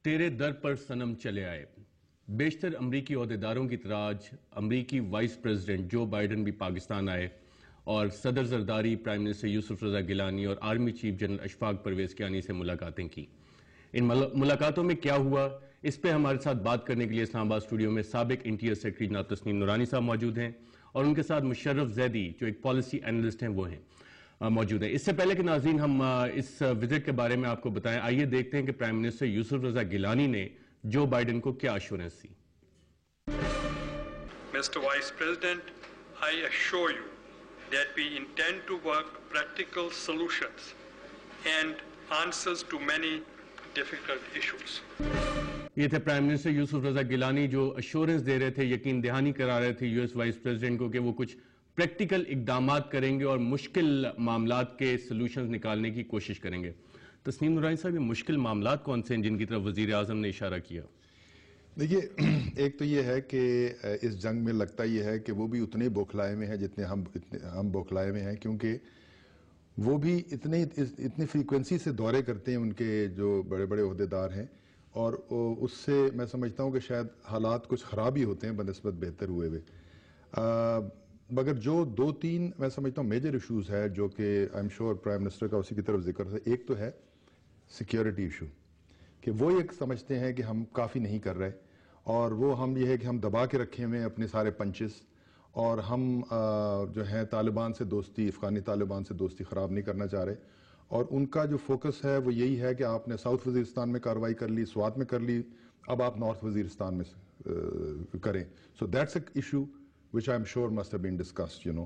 تیرے در پر صنم چلے آئے. بیشتر امریکی عہدیداروں کی طرح آج امریکی وائس پریزیڈنٹ جو بائیڈن بھی پاکستان آئے اور صدر زرداری، پرائم منسٹر یوسف رضا گیلانی اور army chief general Ashfaq Pervez Kayani سے ملاقاتیں کی. ان ملاقاتوں میں کیا ہوا، اس پہ ہمارے ساتھ بات کرنے کے لیے اسلام آباد اسٹوڈیو میں سابق انٹیریئر سیکرٹری جناب تسنیم نورانی صاحب موجود ہیں اور ان کے ساتھ مشرف زیدی جو ایک پالیسی اینالسٹ ہیں وہ ہیں موجود ہیں. اس سے پہلے کہ ناظرین ہم اس وزٹ کے بارے میں آپ کو بتائیں، آئیے دیکھتے ہیں کہ پرائم منسٹر یوسف رضا گیلانی نے جو بائیڈن کو کیا assurance the. Mr. Vice President, I assure you that we intend to work practical solutions and answers to many difficult issues. یہ تھے پرائم منسٹر یوسف رضا گیلانی جو ایشورنس دے رہے تھے، یقین دہانی کرا رہے تھے US وائس پریزیڈنٹ کو کہ وہ کچھ پریکٹیکل اقدامات کریں گے اور مشکل معاملات کے سلوشنز نکالنے کی کوشش کریں گے. تسنیم نورانی صاحب، یہ مشکل معاملات کون سے ہیں جن کی طرف وزیر اعظم نے اشارہ کیا؟ دیکھیے، ایک تو یہ ہے کہ اس جنگ میں لگتا یہ ہے کہ وہ بھی اتنے بوکھلائے میں ہیں جتنے ہم بوکھلائے میں ہیں، کیونکہ وہ بھی اتنی فریکوینسی سے دورے کرتے ہیں ان کے جو بڑے بڑے عہدیدار ہیں، اور اس سے میں سمجھتا ہوں کہ شاید حالات کچھ خراب ہی ہوتے ہیں بنسبت بہتر ہوئے مگر جو دو تین میں سمجھتا ہوں میجر ایشوز ہے جو کہ I am sure prime minister کا اسی کی طرف ذکر ہے. ایک تو ہے سیکیورٹی ایشو، کہ وہ ایک سمجھتے ہیں کہ ہم کافی نہیں کر رہے، اور وہ ہم یہ ہے کہ ہم دبا کے رکھے ہوئے اپنے سارے پنچز، اور ہم جو ہے طالبان سے دوستی، افغانی طالبان سے دوستی خراب نہیں کرنا چاہ رہے، اور ان کا جو فوکس ہے وہ یہی ہے کہ آپ نے ساؤتھ وزیرستان میں کارروائی کر لی، سوات میں کر لی، اب آپ نارتھ وزیرستان میں کریں. So that's a issue which I'm sure must have been discussed, you know.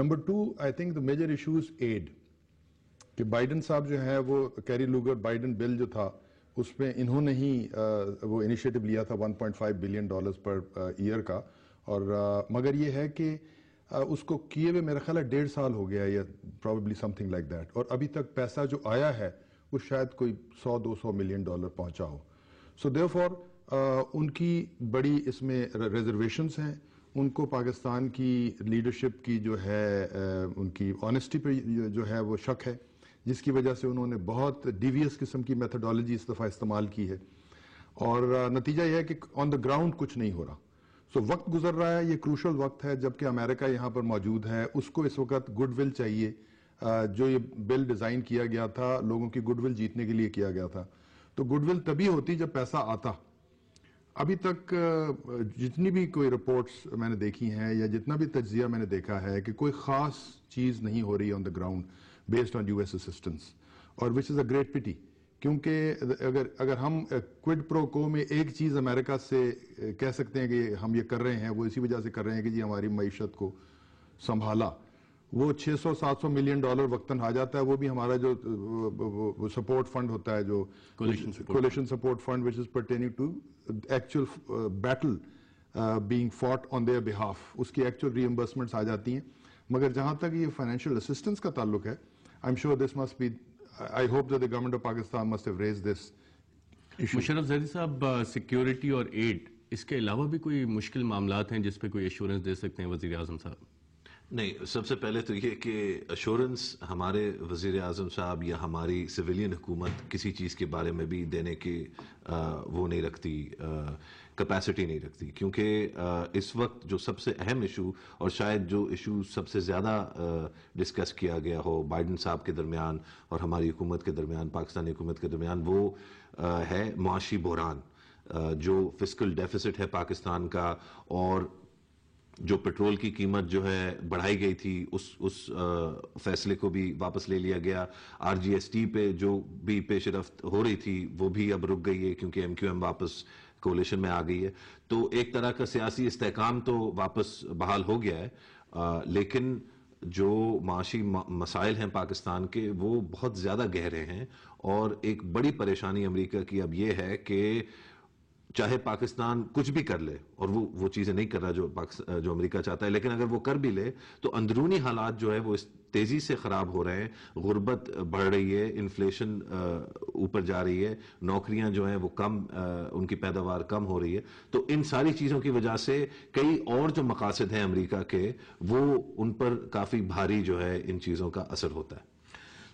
Number two, I think the major issue is aid. کہ بائیڈن صاحب جو ہے وہ کیری لوگر بائیڈن بل جو تھا اس میں انہوں نے ہی وہ انیشیٹو لیا تھا $1.5 بلین پر ایئر کا، اور مگر یہ ہے کہ اس کو کیے ہوئے میرا خیال ہے 1.5 سال ہو گیا، یا probably something like that، اور ابھی تک پیسہ جو آیا ہے وہ شاید کوئی $100-200 ملین پہنچا ہو. So therefore ان کی بڑی اس میں ریزرویشنز ہیں. ان کو پاکستان کی لیڈرشپ کی جو ہے ان کی آنیسٹی پہ جو ہے وہ شک ہے، جس کی وجہ سے انہوں نے بہت ڈیویس قسم کی میتھڈالوجی اس دفعہ استعمال کی ہے، اور نتیجہ یہ ہے کہ آن دا گراؤنڈ کچھ نہیں ہو رہا. سو وقت گزر رہا ہے، یہ کروشل وقت ہے، جبکہ امریکہ یہاں پر موجود ہے. اس کو اس وقت گڈ ول چاہیے. جو یہ بل ڈیزائن کیا گیا تھا لوگوں کی گڈ ول جیتنے کے لیے کیا گیا تھا، تو گڈ ول تبھی ہوتی جب پیسہ آتا. ابھی تک جتنی بھی کوئی رپورٹس میں نے دیکھی ہیں یا جتنا بھی تجزیہ میں نے دیکھا ہے کہ کوئی خاص چیز نہیں ہو رہی on the ground based on US assistance, اور وچ از اے گریٹ پٹی، کیونکہ اگر ہم کوئڈ پرو کو میں ایک چیز امریکہ سے کہہ سکتے ہیں کہ ہم یہ کر رہے ہیں، وہ اسی وجہ سے کر رہے ہیں کہ جی ہماری معیشت کو سنبھالا. وہ $600-700 ملین وقتاً آ جاتا ہے، وہ بھی ہمارا جو سپورٹ فنڈ ہوتا ہے، جو coalition support fund which is pertaining to actual battle being fought on their behalf، اس کی ایکچوئل ری ایمبرسمنٹس آ جاتی ہیں. مگر جہاں تک یہ فائنینشیل اسسٹنس کا تعلق ہے، I'm sure this must be, I hope that the government of Pakistan must have raised this issue. Musharraf Zaidi صاحب، سیکیورٹی اور ایڈ، اس کے علاوہ بھی کوئی مشکل معاملات ہیں جس پہ کوئی ایشورنس دے سکتے ہیں وزیر اعظم صاحب؟ نہیں، سب سے پہلے تو یہ کہ ایشورنس ہمارے وزیر اعظم صاحب یا ہماری سویلین حکومت کسی چیز کے بارے میں بھی دینے کی وہ نہیں رکھتی، کیپیسٹی نہیں رکھتی، کیونکہ اس وقت جو سب سے اہم ایشو اور شاید جو ایشو سب سے زیادہ ڈسکس کیا گیا ہو بائیڈن صاحب کے درمیان اور ہماری حکومت کے درمیان، پاکستانی حکومت کے درمیان، وہ ہے معاشی بحران. جو فسکل ڈیفیسٹ ہے پاکستان کا، اور جو پیٹرول کی قیمت جو ہے بڑھائی گئی تھی اس فیصلے کو بھی واپس لے لیا گیا. RGST پہ جو بھی پیش رفت ہو رہی تھی وہ بھی اب رک گئی ہے کیونکہ MQM واپس کولیشن میں آ گئی ہے. تو ایک طرح کا سیاسی استحکام تو واپس بحال ہو گیا ہے، لیکن جو معاشی مسائل ہیں پاکستان کے وہ بہت زیادہ گہرے ہیں. اور ایک بڑی پریشانی امریکہ کی اب یہ ہے کہ چاہے پاکستان کچھ بھی کر لے، اور وہ چیزیں نہیں کر رہا جو امریکہ چاہتا ہے، لیکن اگر وہ کر بھی لے تو اندرونی حالات جو ہے وہ اس تیزی سے خراب ہو رہے ہیں. غربت بڑھ رہی ہے، انفلیشن اوپر جا رہی ہے، نوکریاں جو ہیں وہ کم، ان کی پیداوار کم ہو رہی ہے. تو ان ساری چیزوں کی وجہ سے کئی اور جو مقاصد ہیں امریکہ کے، وہ ان پر کافی بھاری جو ہے ان چیزوں کا اثر ہوتا ہے.